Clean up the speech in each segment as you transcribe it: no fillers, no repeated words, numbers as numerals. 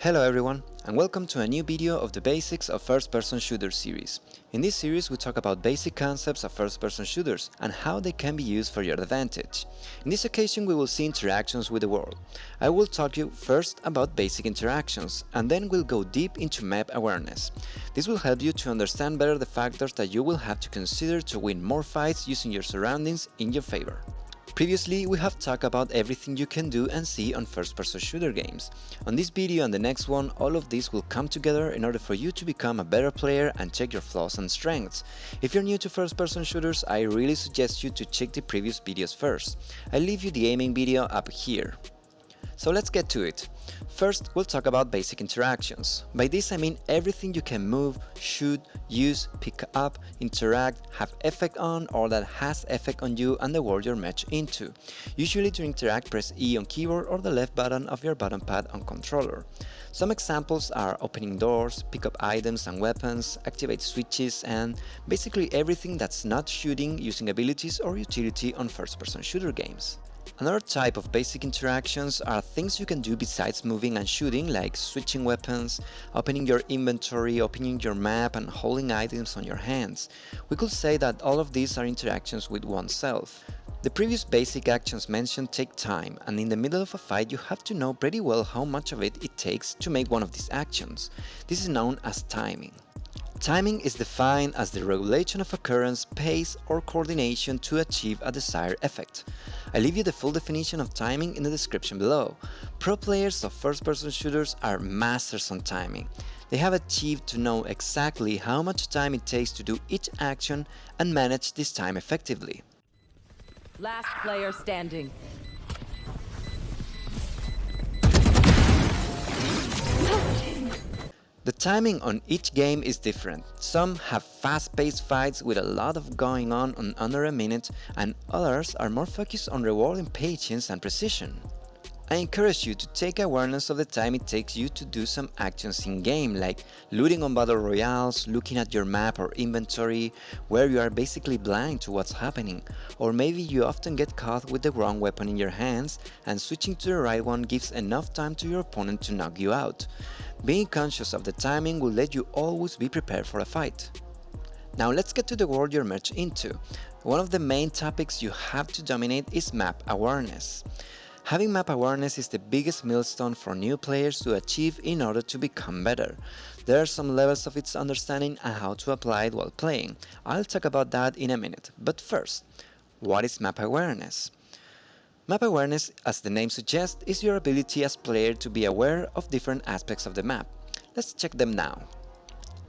Hello everyone, and welcome to a new video of the basics of first-person shooter series. In this series we talk about basic concepts of first-person shooters and how they can be used for your advantage. In this occasion we will see interactions with the world. I will talk you first about basic interactions, and then we'll go deep into map awareness. This will help you to understand better the factors that you will have to consider to win more fights using your surroundings in your favor. Previously, we have talked about everything you can do and see on first-person shooter games. On this video and the next one, all of this will come together in order for you to become a better player and check your flaws and strengths. If you're new to first-person shooters, I really suggest you to check the previous videos first. I'll leave you the aiming video up here. So let's get to it. First, we'll talk about basic interactions. By this I mean everything you can move, shoot, use, pick up, interact, have effect on, or that has effect on you and the world you're matched into. Usually to interact, press E on keyboard or the left button of your button pad on controller. Some examples are opening doors, pick up items and weapons, activate switches, and basically everything that's not shooting using abilities or utility on first-person shooter games. Another type of basic interactions are things you can do besides moving and shooting, like switching weapons, opening your inventory, opening your map, and holding items on your hands. We could say that all of these are interactions with oneself. The previous basic actions mentioned take time, and in the middle of a fight you have to know pretty well how much of it takes to make one of these actions. This is known as timing. Timing is defined as the regulation of occurrence, pace, or coordination to achieve a desired effect. I leave you the full definition of timing in the description below. Pro players of first-person shooters are masters on timing. They have achieved to know exactly how much time it takes to do each action and manage this time effectively. Last player standing. The timing on each game is different. Some have fast-paced fights with a lot of going on under a minute, and others are more focused on rewarding patience and precision. I encourage you to take awareness of the time it takes you to do some actions in-game, like looting on battle royales, looking at your map or inventory, where you are basically blind to what's happening, or maybe you often get caught with the wrong weapon in your hands and switching to the right one gives enough time to your opponent to knock you out. Being conscious of the timing will let you always be prepared for a fight. Now let's get to the world you're merged into. One of the main topics you have to dominate is map awareness. Having map awareness is the biggest milestone for new players to achieve in order to become better. There are some levels of its understanding and how to apply it while playing. I'll talk about that in a minute, but first, what is map awareness? Map awareness, as the name suggests, is your ability as player to be aware of different aspects of the map. Let's check them now.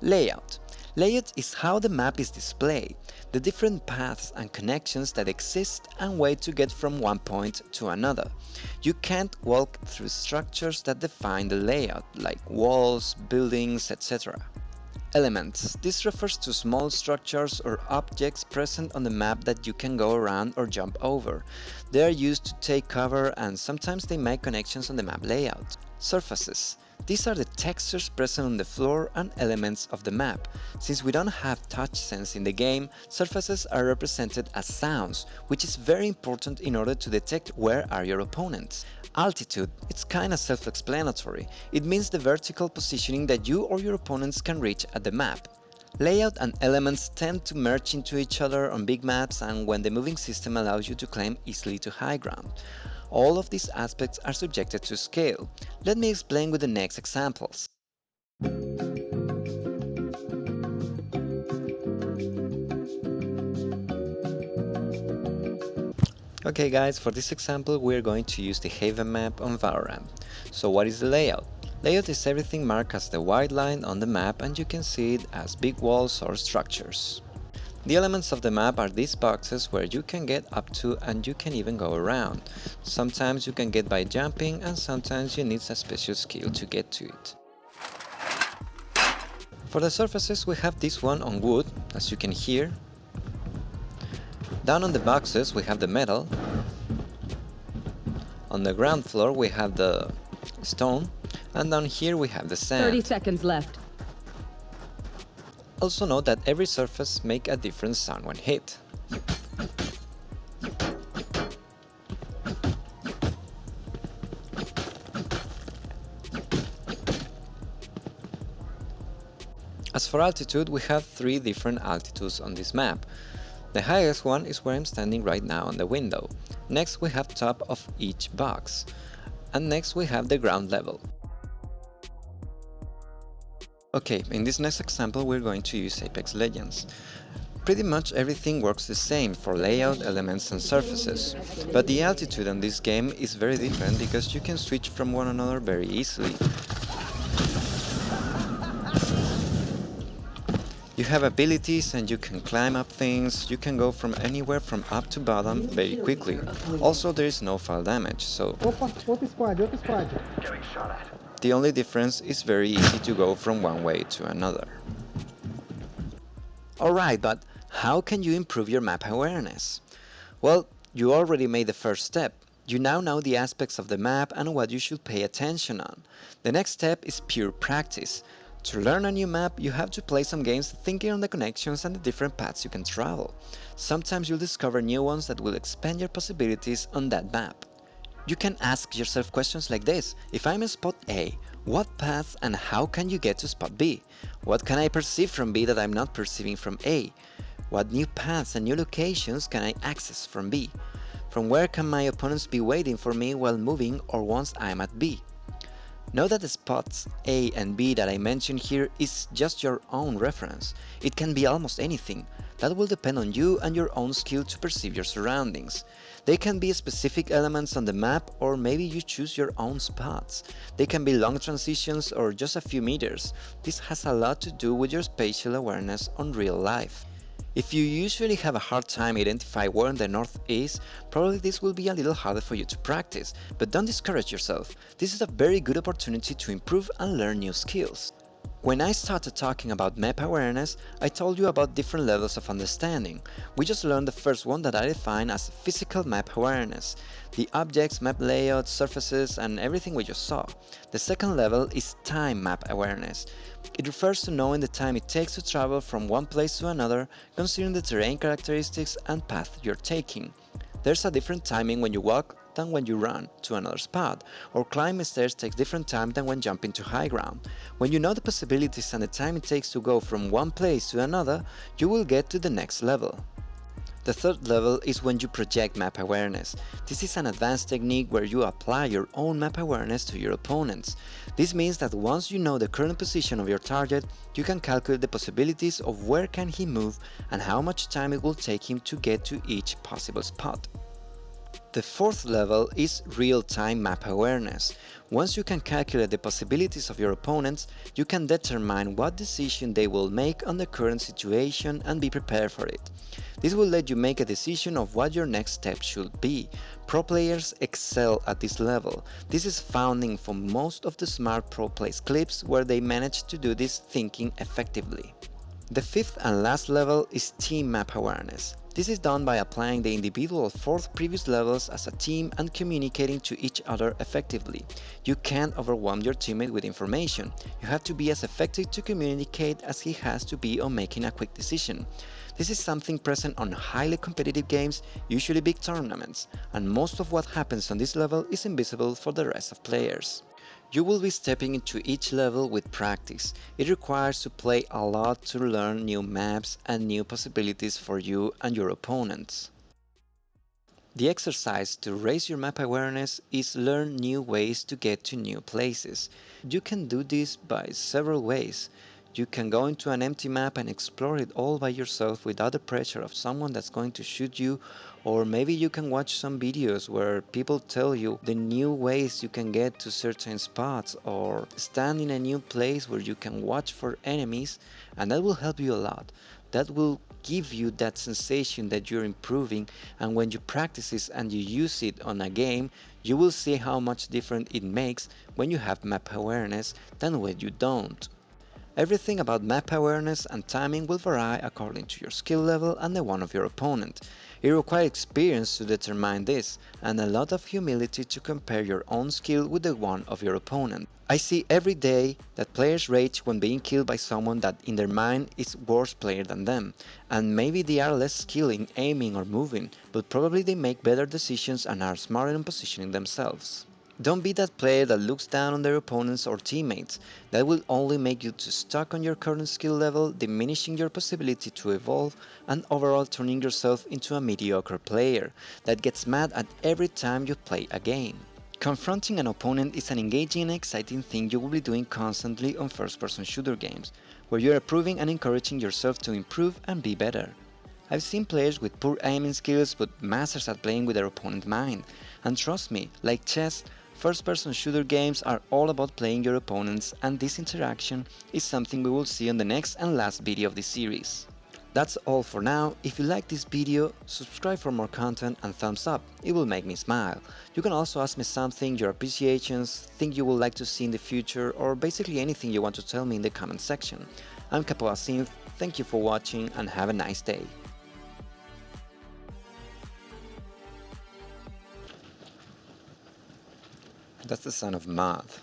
Layout. Layout is how the map is displayed, the different paths and connections that exist and way to get from one point to another. You can't walk through structures that define the layout, like walls, buildings, etc. Elements. This refers to small structures or objects present on the map that you can go around or jump over. They are used to take cover and sometimes they make connections on the map layout. Surfaces. These are the textures present on the floor and elements of the map. Since we don't have touch sense in the game, surfaces are represented as sounds, which is very important in order to detect where are your opponents. Altitude, it's kinda self-explanatory. It means the vertical positioning that you or your opponents can reach at the map. Layout and elements tend to merge into each other on big maps and when the moving system allows you to climb easily to high ground. All of these aspects are subjected to scale. Let me explain with the next examples. Okay guys, for this example we're going to use the Haven map on Valorant. So what is the layout? Layout is everything marked as the white line on the map and you can see it as big walls or structures. The elements of the map are these boxes where you can get up to and you can even go around. Sometimes you can get by jumping and sometimes you need a special skill to get to it. For the surfaces we have this one on wood, as you can hear. Down on the boxes we have the metal. On the ground floor we have the stone, and down here we have the sand. 30 seconds left. Also note that every surface makes a different sound when hit. As for altitude, we have 3 different altitudes on this map. The highest one is where I'm standing right now on the window. Next we have top of each box. And next we have the ground level. Okay, in this next example we're going to use Apex Legends. Pretty much everything works the same for layout, elements and surfaces, but the altitude on this game is very different because you can switch from one another very easily. You have abilities and you can climb up things, you can go from anywhere from up to bottom very quickly. Also there is no fall damage, so the only difference is very easy to go from one way to another. Alright, but how can you improve your map awareness? Well, you already made the first step. You now know the aspects of the map and what you should pay attention on. The next step is pure practice. To learn a new map, you have to play some games thinking on the connections and the different paths you can travel. Sometimes you'll discover new ones that will expand your possibilities on that map. You can ask yourself questions like this: if I'm in spot A, what path and how can you get to spot B? What can I perceive from B that I'm not perceiving from A? What new paths and new locations can I access from B? From where can my opponents be waiting for me while moving or once I'm at B? Note that the spots A and B that I mentioned here is just your own reference. It can be almost anything. That will depend on you and your own skill to perceive your surroundings. They can be specific elements on the map, or maybe you choose your own spots. They can be long transitions or just a few meters. This has a lot to do with your spatial awareness on real life. If you usually have a hard time identifying where in the north is, probably this will be a little harder for you to practice, but don't discourage yourself. This is a very good opportunity to improve and learn new skills. When I started talking about map awareness, I told you about different levels of understanding. We just learned the first one that I define as physical map awareness, the objects, map layout, surfaces, and everything we just saw. The second level is time map awareness. It refers to knowing the time it takes to travel from one place to another, considering the terrain characteristics and path you're taking. There's a different timing when you walk than when you run to another spot, or climbing stairs takes different time than when jumping to high ground. When you know the possibilities and the time it takes to go from one place to another, you will get to the next level. The third level is when you project map awareness. This is an advanced technique where you apply your own map awareness to your opponents. This means that once you know the current position of your target, you can calculate the possibilities of where can he move and how much time it will take him to get to each possible spot. The fourth level is real-time map awareness. Once you can calculate the possibilities of your opponents, you can determine what decision they will make on the current situation and be prepared for it. This will let you make a decision of what your next step should be. Pro players excel at this level. This is found in for most of the smart pro plays clips where they manage to do this thinking effectively. The fifth and last level is team map awareness. This is done by applying the individual 4 previous levels as a team and communicating to each other effectively. You can't overwhelm your teammate with information. You have to be as effective to communicate as he has to be on making a quick decision. This is something present on highly competitive games, usually big tournaments, and most of what happens on this level is invisible for the rest of players. You will be stepping into each level with practice. It requires to play a lot to learn new maps and new possibilities for you and your opponents. The exercise to raise your map awareness is learn new ways to get to new places. You can do this by several ways. You can go into an empty map and explore it all by yourself without the pressure of someone that's going to shoot you, or maybe you can watch some videos where people tell you the new ways you can get to certain spots, or stand in a new place where you can watch for enemies, and that will help you a lot. That will give you that sensation that you're improving, and when you practice it and you use it on a game, you will see how much different it makes when you have map awareness than when you don't. Everything about map awareness and timing will vary according to your skill level and the one of your opponent. It requires experience to determine this, and a lot of humility to compare your own skill with the one of your opponent. I see every day that players rage when being killed by someone that in their mind is worse player than them, and maybe they are less skilled in aiming or moving, but probably they make better decisions and are smarter in positioning themselves. Don't be that player that looks down on their opponents or teammates. That will only make you too stuck on your current skill level, diminishing your possibility to evolve and overall turning yourself into a mediocre player that gets mad at every time you play a game. Confronting an opponent is an engaging and exciting thing you will be doing constantly on first-person shooter games, where you are proving and encouraging yourself to improve and be better. I've seen players with poor aiming skills but masters at playing with their opponent's mind, and trust me, like chess, first-person shooter games are all about playing your opponents, and this interaction is something we will see on the next and last video of this series. That's all for now. If you like this video, subscribe for more content and thumbs up, it will make me smile. You can also ask me something, your appreciations, things you would like to see in the future, or basically anything you want to tell me in the comment section. I'm Capo Asinth, thank you for watching and have a nice day. That's the sound of math.